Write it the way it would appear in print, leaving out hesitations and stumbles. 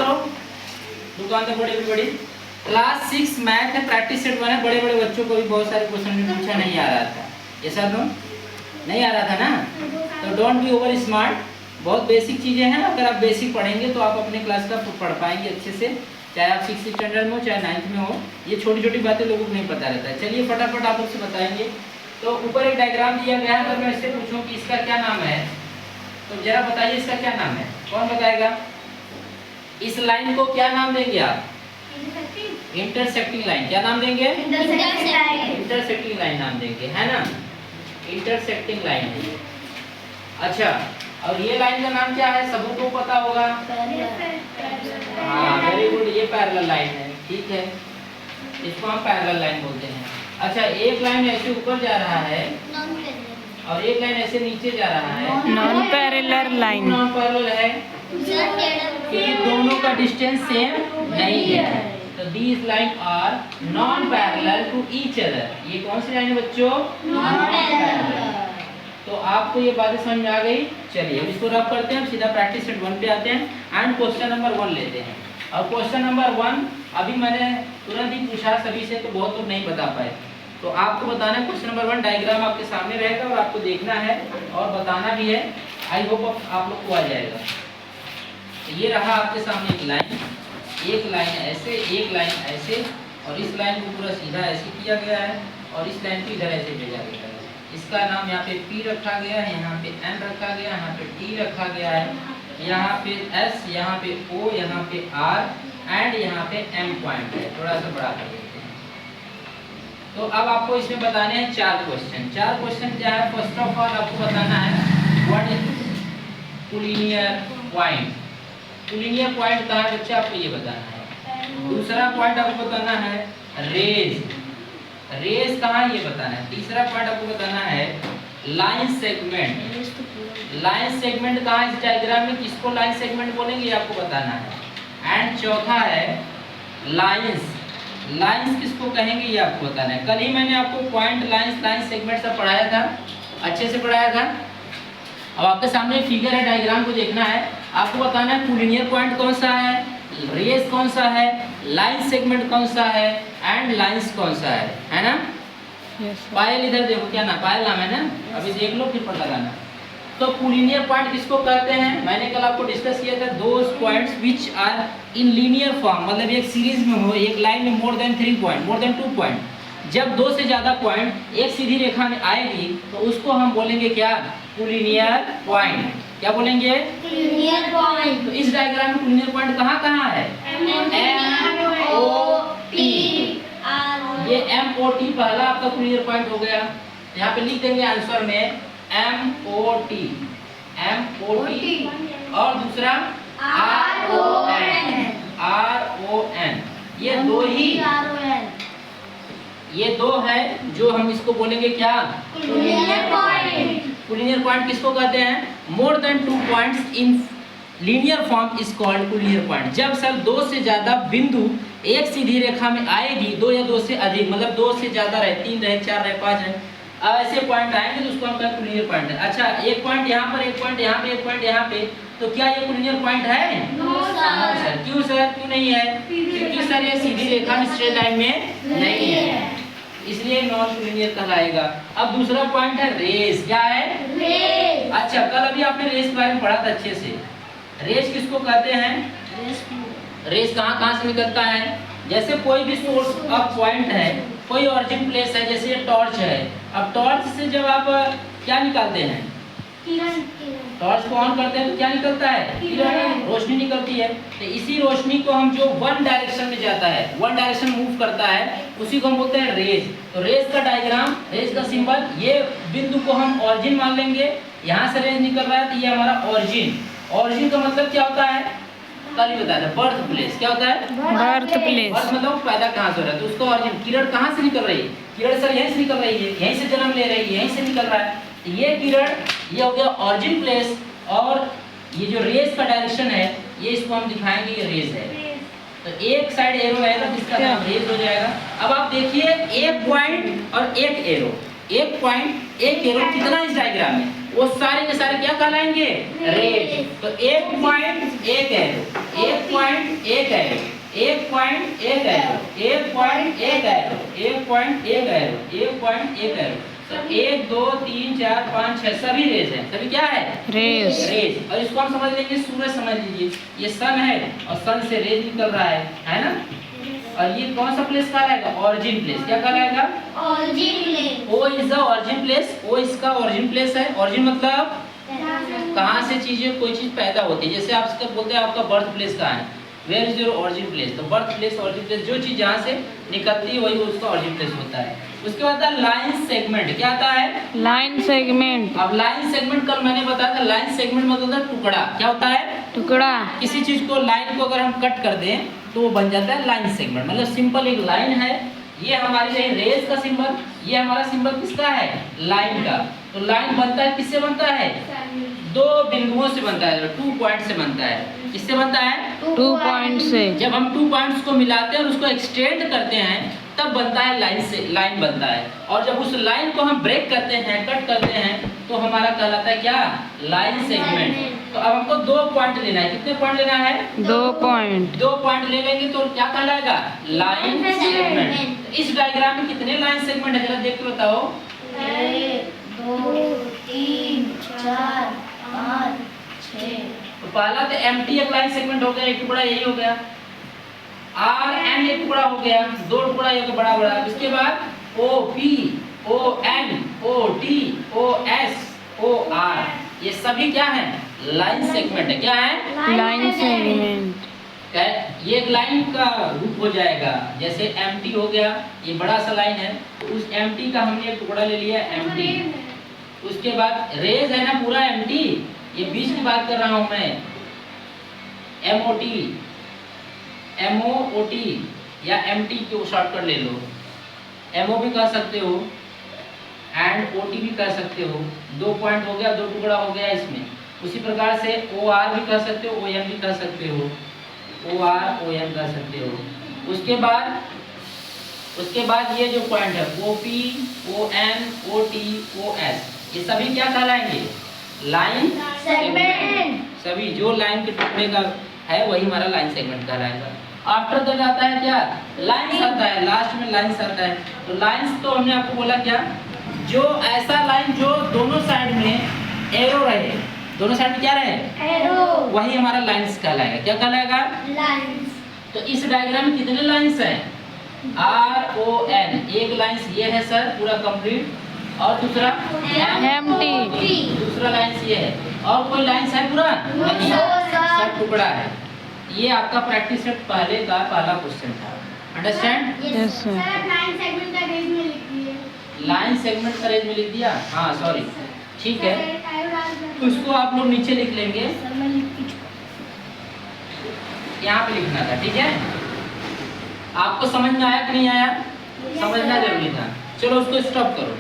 करो। दुकान तो बड़ी बड़ी क्लास 6 मैथ है, प्रैक्टिस सेट 1 है। बड़े बड़े बच्चों को भी बहुत सारे क्वेश्चन में पूछा नहीं आ रहा था, ये सब नहीं आ रहा था ना। तो डोंट बी ओवर स्मार्ट, बहुत बेसिक चीज़ें हैं। अगर आप बेसिक पढ़ेंगे तो आप अपने क्लास का पढ़ पाएंगे अच्छे से, चाहे आप 6th स्टैंडर्ड में हो चाहे 9th में हो। ये छोटी छोटी बातें लोगों को नहीं पता रहता है। चलिए फटाफट आप लोग से बताएंगे। तो ऊपर एक डायग्राम दिया गया है, अगर मैं इससे पूछूं कि इसका क्या नाम है तो जरा बताइए इसका क्या नाम है, कौन बताएगा? इस लाइन को क्या नाम देंगे आप? Intersecting line. क्या नाम देंगे? इंटरसेक्टिंग लाइन नाम देंगे, है ना। Intersecting line. अच्छा, और ये लाइन का नाम क्या है? सबों को पता होगा। हाँ, वेरी गुड, ये पैरेलल लाइन है। ठीक है, इसको हम पैरेलल लाइन बोलते हैं। अच्छा, एक लाइन ऐसे ऊपर जा रहा है और एक लाइन ऐसे नीचे जा रहा है, non parallel line. Non parallel है क्योंकि दोनों का डिस्टेंस सेम नहीं है। तो these line are non parallel to each other. ये कौन सी लाइन है बच्चों? Non parallel. तो आपको ये बातें समझ में आ गई। चलिए अब इसको रब करते हैं, सीधा प्रैक्टिस सेट 1 पे आते हैं एंड क्वेश्चन नंबर 1 लेते हैं। और क्वेश्चन नंबर 1 अभी मैंने तुरंत ही पूछा सभी से, तो बहुत लोग नहीं बता पाए। तो आपको बताना है क्वेश्चन नंबर 1। डायग्राम आपके सामने रहेगा और आपको देखना है और बताना भी है। आई होप आप लोग को आ जाएगा। तो ये रहा आपके सामने एक लाइन ऐसे, एक लाइन ऐसे, और इस लाइन को पूरा सीधा ऐसे किया गया है और इस लाइन को इधर ऐसे भेजा गया है। इसका नाम यहाँ पे P रखा गया है, यहाँ पे N रखा गया, यहाँ पे T रखा गया है, यहाँ पे S, यहाँ पे O, यहाँ पे R एंड यहाँ पे M पॉइंट है। थोड़ा सा बड़ा कर देते हैं। तो अब आपको इसमें बताने हैं 4 क्वेश्चन। 4 क्वेश्चन क्या है? फर्स्ट ऑफ ऑल आपको बताना है what is collinear point. Collinear point कहाँ है बच्चे, आपको ये बताना है। दूसरा पॉइंट आपको बताना है रेज कहाँ है ये बताना है। तीसरा पॉइंट आपको बताना है लाइन सेगमेंट कहाँ है इस डायग्राम में, किसको लाइन सेगमेंट बोलेंगे ये आपको बताना है। एंड चौथा है लाइंस किसको कहेंगे ये आपको बताना है। कल ही मैंने आपको पॉइंट, लाइन सेगमेंट सब पढ़ाया था, अच्छे से पढ़ाया था। अब आपके सामने फिगर है, डायग्राम को देखना है। आपको बताना है कोलिनियर पॉइंट कौन सा है, रेस कौन सा है, लाइन सेगमेंट कौन सा है एंड लाइंस कौन सा है ना। पायल इधर देखो, क्या नाम, पायल नाम है ना, अभी देख लो फिर पता लगाना। तो कोलिनियर पॉइंट किसको कहते हैं? मैंने कल आपको डिस्कस किया था, those points which are in linear form, मतलब एक सीरीज में हो, एक लाइन में more than 3 point, more than 2 point. जब 2 से ज्यादा पॉइंट एक सीधी रेखा में आएगी तो उसको हम बोलेंगे क्या? Collinear point. क्या बोलेंगे? Collinear point. तो इस डायग्राम में कोलिनियर पॉइंट कहाँ है? MOT। ये MOT पहला आपका कोलिनियर पॉइंट हो गया। यहाँ पे लिख देंगे आंसर में MOT और दूसरा RON। ये दो है जो हम इसको बोलेंगे क्या? Collinear point. कोलिनियर पॉइंट किसको कहते हैं? मोर than 2 points in linear form is called collinear point. जब सर 2 से ज्यादा बिंदु एक सीधी रेखा में आएगी, 2 या 2 से अधिक, मतलब 2 से ज्यादा रहे, 3 रहे, 4 रहे, 5 रहे, ऐसे पॉइंट आएंगे तो उसको हम कहते हैं कोलिनियर पॉइंट है। अच्छा, एक पॉइंट यहाँ पर, एक पॉइंट यहाँ पे, एक पॉइंट यहाँ पे, तो क्या ये कोलिनियर पॉइंट है? No sir. क्यों सर, क्यों नहीं है? क्योंकि सर ये सीधी रेखा में स्ट्रेट लाइन में नहीं है, इसलिए नॉन कोलिनियर कहलाएगा। अब दूसरा पॉइंट है रेस। क्या है? रेस। अच्छा, कल अभी आपने रेस के बारे में पढ़ा था अच्छे से। रेस किसको कहते हैं? रेस कहाँ से निकलता है? जैसे कोई भी सोर्स ऑफ पॉइंट है, कोई ओरिजिन प्लेस है, जैसे ये टॉर्च है। अब टॉर्च से जब आप क्या निकालते हैं? टॉर्च को ऑन करते हैं तो क्या निकलता है? किरण, रोशनी निकलती है। तो इसी रोशनी को हम जो वन डायरेक्शन में जाता है, वन डायरेक्शन मूव करता है, उसी को हम बोलते हैं रेस। तो रेस का डायग्राम, रेस का सिंबल, ये बिंदु को हम ऑरिजिन मान लेंगे। यहाँ से रेस निकल रहा है तो ये हमारा ऑरिजिन। ऑरिजिन का मतलब क्या होता है? कल ही बताया था, बर्थ प्लेस। क्या होता है? Birth place. बर्थ मतलब पैदा कहाँ से हो रहा है, तो उसका ऑरिजिन। किरण कहाँ से निकल रही है? किरण सर यहीं से निकल रही है, यहीं से जन्म ले रही है, यहीं से निकल रहा है। ये किरण, ये हो गया ऑरिजिन प्लेस, और ये जो रेस का डायरेक्शन है, ये इसको हम दिखाएंगे ये रेस है। तो एक साइड एरो आएगा जिसका नाम रेस हो जाएगा। अब आप देखिए, एक पॉइंट और एक एरो, एक पॉइंट एक एरो, कितना इस डायग्राम में? वो सारे के सारे क्या कहलाएंगे? रेज। तो 1.1 arrow, 1.1 arrow, 1.1 arrow, 1.1 arrow, 1.1 arrow, 1.1 arrow. तो 1 2 3 4 5 6 सभी रेज हैं। सभी क्या है? रेज। रेज। और इसको हम समझ लेंगे सूरज समझ लीजिए। ये सन है और सन से रेज निकल रहा है ना? और ये कौन सा प्लेस कहलाएगा? Origin place. क्या कहलाएगा? origin place, O is the origin place. O इसका ऑरिजिन प्लेस है। ऑरिजिन मतलब कहाँ से चीजें कोई चीज पैदा होती है। जैसे आप इसका बोलते हैं आपका बर्थ प्लेस कहाँ है? Where is your origin place? तो बर्थ प्लेस, ऑरिजिन प्लेस, जो चीज जहाँ से निकलती है वही उसका ऑरिजिन प्लेस होता है। उसके बाद लाइन सेगमेंट। क्या आता है? Line segment. अब लाइन सेगमेंट कल मैंने बताया था। लाइन सेगमेंट मतलब होता है टुकड़ा। क्या होता है? टुकड़ा। किसी चीज को, लाइन को अगर हम कट कर दें तो वो बन जाता है लाइन सेगमेंट। मतलब सिंपल एक लाइन है, ये हमारे लिए रेज का सिंबल, ये हमारा सिंबल किसका है? लाइन का। तो लाइन बनता है, किससे बनता है? दो बिंदुओं से बनता है, 2 पॉइंट से बनता है। किससे बनता है? 2 पॉइंट से। जब हम 2 पॉइंट्स को मिलाते हैं और उसको एक्सटेंड करते हैं तब बनता है लाइन से, लाइन बनता है। और जब उस लाइन को हम ब्रेक करते हैं, कट करते हैं, तो हमारा कहलाता है क्या? Line segment. तो अब हमको 2 पॉइंट लेना है। कितने पॉइंट लेना है? 2 पॉइंट। 2 पॉइंट ले लेंगे तो क्या कहलाएगा? Line segment. इस डायग्राम में कितने लाइन सेगमेंट है? जरा देख के बताओ। 1 2 3 4 5 6। तो पहला तो एम्प्टी एक लाइन सेगमेंट हो गया, एक टुकड़ा यही हो गया। आर एन एक टुकड़ा हो गया, 2 टुकड़ा एक बड़ा बड़ा। इसके बाद O P, O N, O T, O S, O R, ये सभी क्या है? लाइन सेगमेंट है। क्या है? Line segment. ये एक लाइन का रूप हो जाएगा। जैसे एम्प्टी हो गया, ये बड़ा सा लाइन है, तो उस एम्प्टी का हमने एक टुकड़ा ले लिया एम्प्टी। उसके बाद रेज है ना पूरा एम्प्टी, ये बीच की बात कर रहा हूं मैं। एमओटी, एमओओटी या एमटी को शॉर्टकट ले लो। एमओ भी कह सकते हो एंड ओटी भी कह सकते हो। 2 पॉइंट हो गया, 2 टुकड़ा हो गया इसमें। उसी प्रकार से ओ आर भी कह सकते हो, ओ एम भी कह सकते हो, ओ आर ओ एम कह सकते हो। उसके बाद ये जो पॉइंट है O P, O N, O T, O S, ये सभी क्या कहलाएंगे? Line segment. सभी जो लाइन के टुकड़े का है वही हमारा लाइन सेगमेंट कहलाएगा। आफ्टर दैट आता है क्या? लाइंस आता है। लास्ट में लाइंस आता है। तो लाइंस तो हमने आपको बोला क्या? जो ऐसा लाइन जो दोनों साइड में एरो रहे, दोनों साइड में क्या रहे? एरो, वही हमारा लाइंस कहलाएगा। क्या कहलाएगा? लाइंस। तो इस डायग्राम में कितने लाइंस हैं? R O N. एक लाइंस ये है सर पूरा कंप्लीट, और दूसरा एम्प्टी। दूसरा लाइंस ये है। और कोई लाइंस है पूरा? नहीं, सब टुकड़ा है। ये आपका प्रैक्टिस सेट पहले का पहला क्वेश्चन था। Understand? Yes sir. Line segment का रेज में लिख दिए। लाइन सेगमेंट का रेज में लिख दिया। हाँ सॉरी, ठीक है, उसको आप लोग नीचे लिख लेंगे, यहाँ पे लिखना था। ठीक है, आपको समझ में आया कि नहीं आया? समझना जरूरी था। चलो उसको स्टॉप करो।